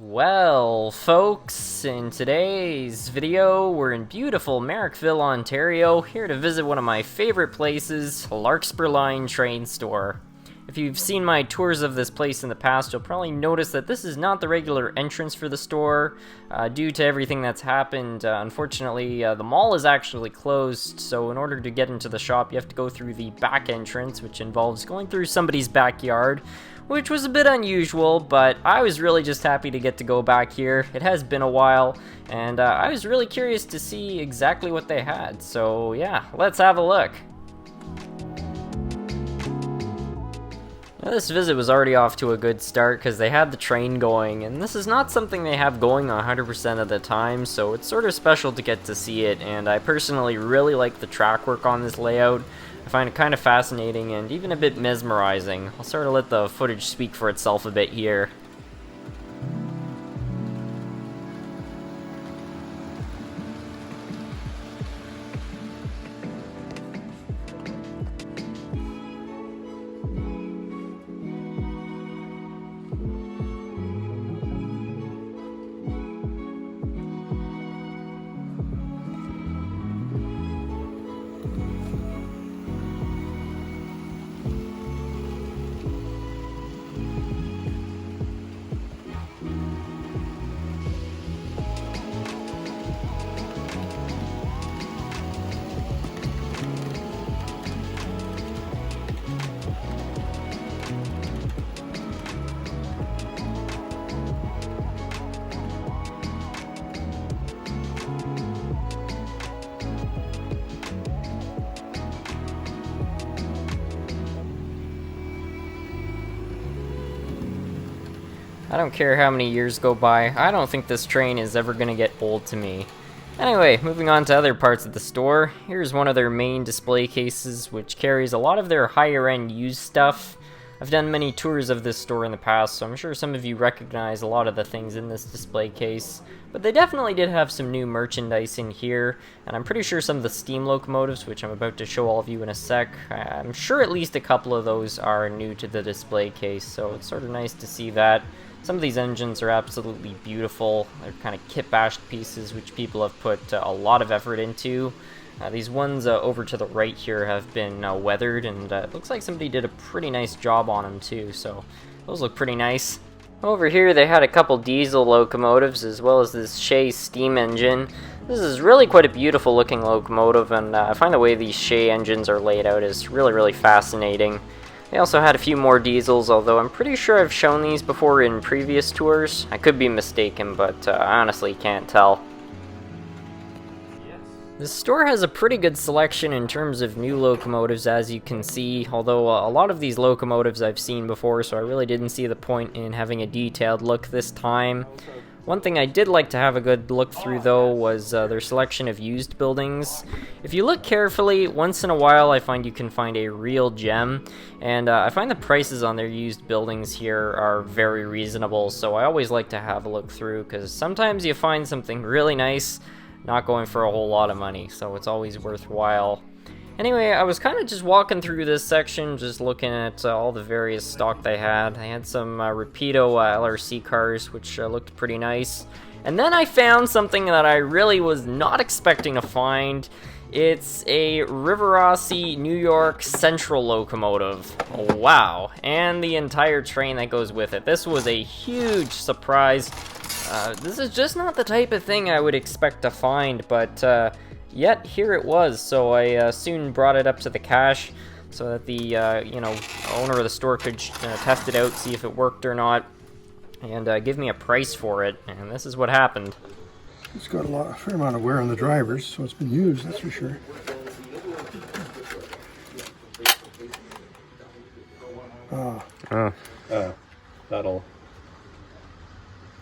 Well, folks, in today's video, we're in beautiful Merrickville, Ontario, here to visit one of my favorite places, Larkspur Line train store. If you've seen my tours of this place in the past, you'll probably notice that this is not the regular entrance for the store. Due to everything that's happened, unfortunately, the mall is actually closed, so in order to get into the shop, you have to go through the back entrance, which involves going through somebody's backyard, which was a bit unusual, but I was really just happy to get to go back here. It has been a while, and I was really curious to see exactly what they had, so yeah, let's have a look. Now, this visit was already off to a good start because they had the train going, and this is not something they have going 100% of the time, so it's sort of special to get to see it, and I personally really like the track work on this layout. I find it kind of fascinating and even a bit mesmerizing. I'll sort of let the footage speak for itself a bit here. I don't care how many years go by, I don't think this train is ever gonna get old to me. Anyway, moving on to other parts of the store, here's one of their main display cases, which carries a lot of their higher end used stuff. I've done many tours of this store in the past, so I'm sure some of you recognize a lot of the things in this display case, but they definitely did have some new merchandise in here, and I'm pretty sure some of the steam locomotives, which I'm about to show all of you in a sec, I'm sure at least a couple of those are new to the display case, so it's sort of nice to see that. Some of these engines are absolutely beautiful. They're kind of kit-bashed pieces which people have put a lot of effort into. These ones over to the right here have been weathered, and it looks like somebody did a pretty nice job on them too, so those look pretty nice. Over here they had a couple diesel locomotives as well as this Shea steam engine. This is really quite a beautiful looking locomotive, and I find the way these Shea engines are laid out is really fascinating. They also had a few more diesels, although I'm pretty sure I've shown these before in previous tours. I could be mistaken, but I honestly can't tell. This store has a pretty good selection in terms of new locomotives, as you can see, although a lot of these locomotives I've seen before, so I really didn't see the point in having a detailed look this time. One thing I did like to have a good look through, though, was their selection of used buildings. If you look carefully, once in a while I find you can find a real gem, and I find the prices on their used buildings here are very reasonable, so I always like to have a look through, because sometimes you find something really nice, not going for a whole lot of money, so it's always worthwhile. Anyway, I was kind of just walking through this section, just looking at all the various stock they had. They had some Rapido LRC cars, which looked pretty nice. And then I found something that I really was not expecting to find. It's a Rivarossi New York Central locomotive. Wow. And the entire train that goes with it. This was a huge surprise. This is just not the type of thing I would expect to find, but yet here it was, so I soon brought it up to the cache so that the owner of the store could test it out, see if it worked or not, and give me a price for it, and this is what happened. It's got a fair amount of wear on the drivers, so it's been used, that's for sure. That'll...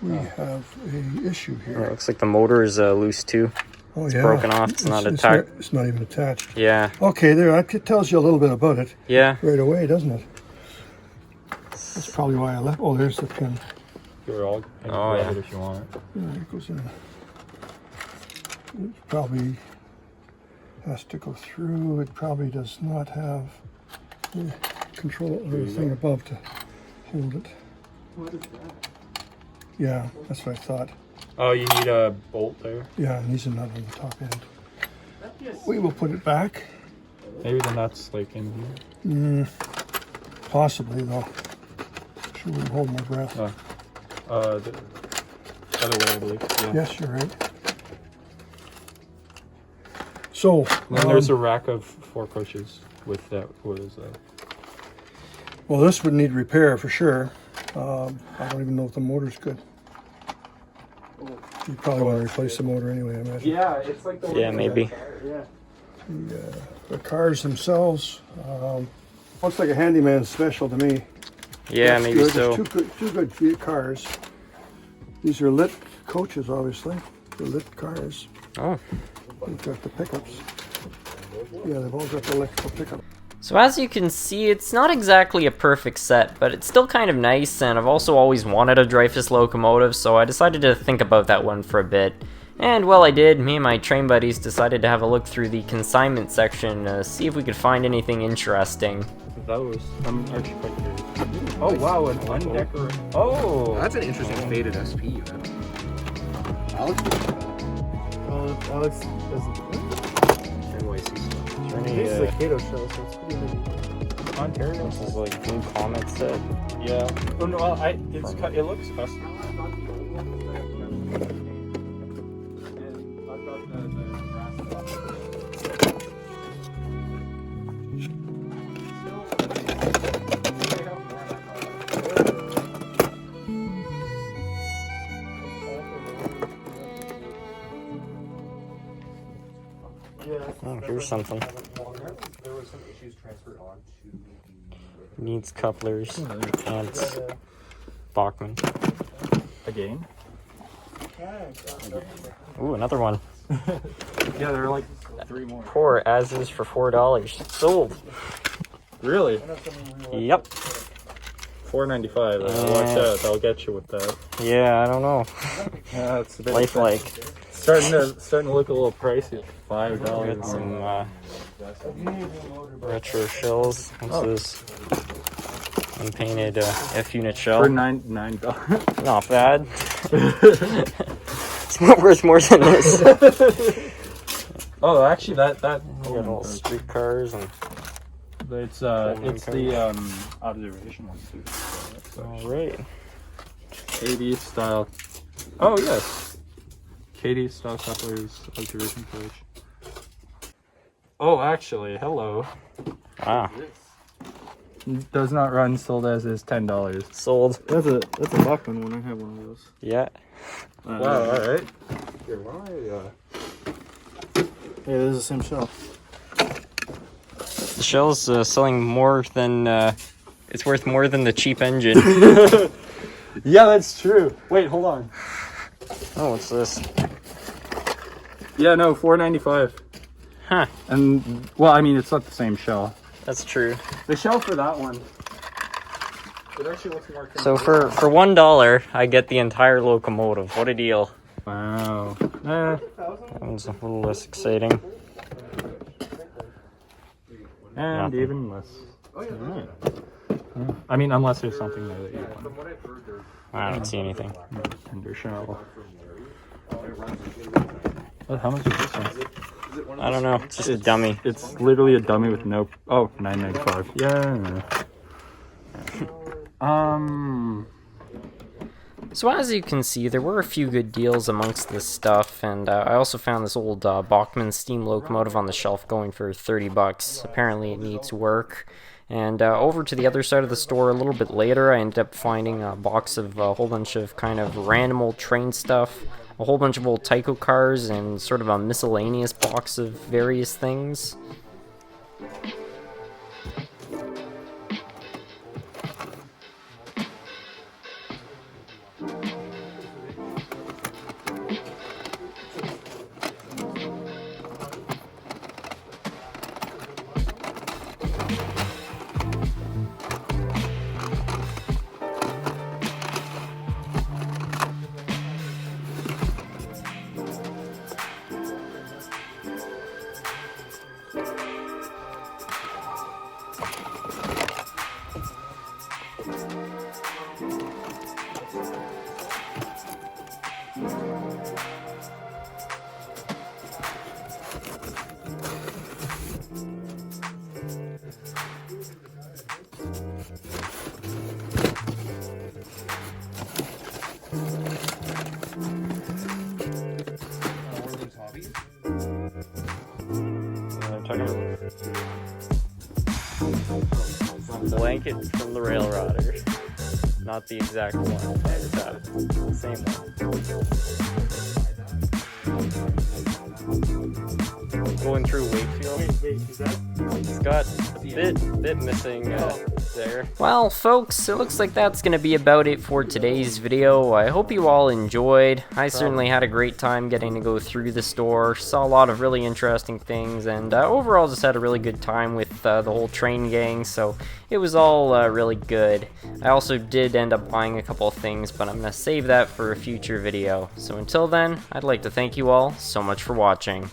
We have a issue here. It looks like the motor is loose too. Oh, it's yeah. broken off. It's not attached. It's not even attached. Yeah. Okay, there. That tells you a little bit about it. Yeah. Right away, doesn't it? That's probably why I left. Oh, there's the pin. You're all yeah. it if you want. Yeah, it goes in. It probably has to go through. It probably does not have the control or the thing above to hold it. What is that? Yeah, that's what I thought. Oh, you need a bolt there? Yeah, and he's another on the top end. We will put it back. Maybe the nut's like in here. Possibly, though. Sure wouldn't hold my breath. The other way, I believe. Yeah. Yes, you're right. So, And then there's a rack of 4 pushes with that. What is that? well, this would need repair for sure. I don't even know if the motor's good. You probably want to replace the motor anyway, I imagine. Yeah, it's like the Yeah, maybe. The cars themselves, looks like a handyman special to me. Yeah, That's maybe good. so. There's two good cars. These are lit coaches, obviously. They're lit cars. Oh. They've got the pickups. Yeah, they've all got the electrical pickup. So as you can see, it's not exactly a perfect set, but it's still kind of nice, and I've also always wanted a Dreyfuss locomotive, so I decided to think about that one for a bit. And well, I did. Me and my train buddies decided to have a look through the consignment section to see if we could find anything interesting. Those. I'm actually quite curious. Oh, wow, an undecker. Oh! That's an interesting faded SP, man. Alex doesn't. This is a Kato shell, so it's pretty heavy. Ontario? This is like blue comet set. Yeah. Oh, no, well, it looks custom. Oh, here's something. There was some issues transferred on to Needs couplers and Bachman. Again? Ooh, another one. Yeah, there are like 3 more. Poor as is for $4. Sold. Really? Yep. $4.95. Watch out, I'll get you with that. Yeah, I don't know. Yeah, it's a bit Lifelike. starting to look a little pricey. $5. Got some retro shells. What's this? Unpainted F-unit shell. For $9. Not bad. It's not worth more than this. Oh, actually, that We got all street cars and. it's the observation one too. So All right. KD style. Oh yes, KD style couplers observation coach. Oh, actually, hello. Wow. Does not run. Sold as is $10. Sold. That's a Bachman one. I have one of those. Yeah. Wow. All right. Yeah, this is the same shell. The shell's selling more than. It's worth more than the cheap engine. Yeah, that's true. Wait, hold on. Oh, what's this? Yeah, no, $4.95. Huh. And well, I mean, it's not the same shell. That's true. The shell for that one. It actually looks more. So for $1, I get the entire locomotive. What a deal. Wow. That one's a little less exciting. And Nothing. even less. Alright. I mean, unless there's something there that you want. I don't see anything. Tender shell. Well, how much is this one? I don't know. It's just a dummy. It's literally a dummy with no. Oh, $9.95. Yeah. So as you can see, there were a few good deals amongst this stuff, and I also found this old Bachman steam locomotive on the shelf going for $30. Apparently it needs work. And over to the other side of the store a little bit later, I ended up finding a box of a whole bunch of kind of random old train stuff, a whole bunch of old Tyco cars, and sort of a miscellaneous box of various things. Blanket from the rail rodder. Not the exact one. I just have the same one. Going through Wakefield. Wait, is that? It's got a bit missing there. Well, folks, it looks like that's going to be about it for today's video. I hope you all enjoyed. I certainly had a great time getting to go through the store. Saw a lot of really interesting things, and overall just had a really good time with the whole train gang, so it was all really good. I also did end up buying a couple of things, but I'm going to save that for a future video. So until then, I'd like to thank you all so much for watching.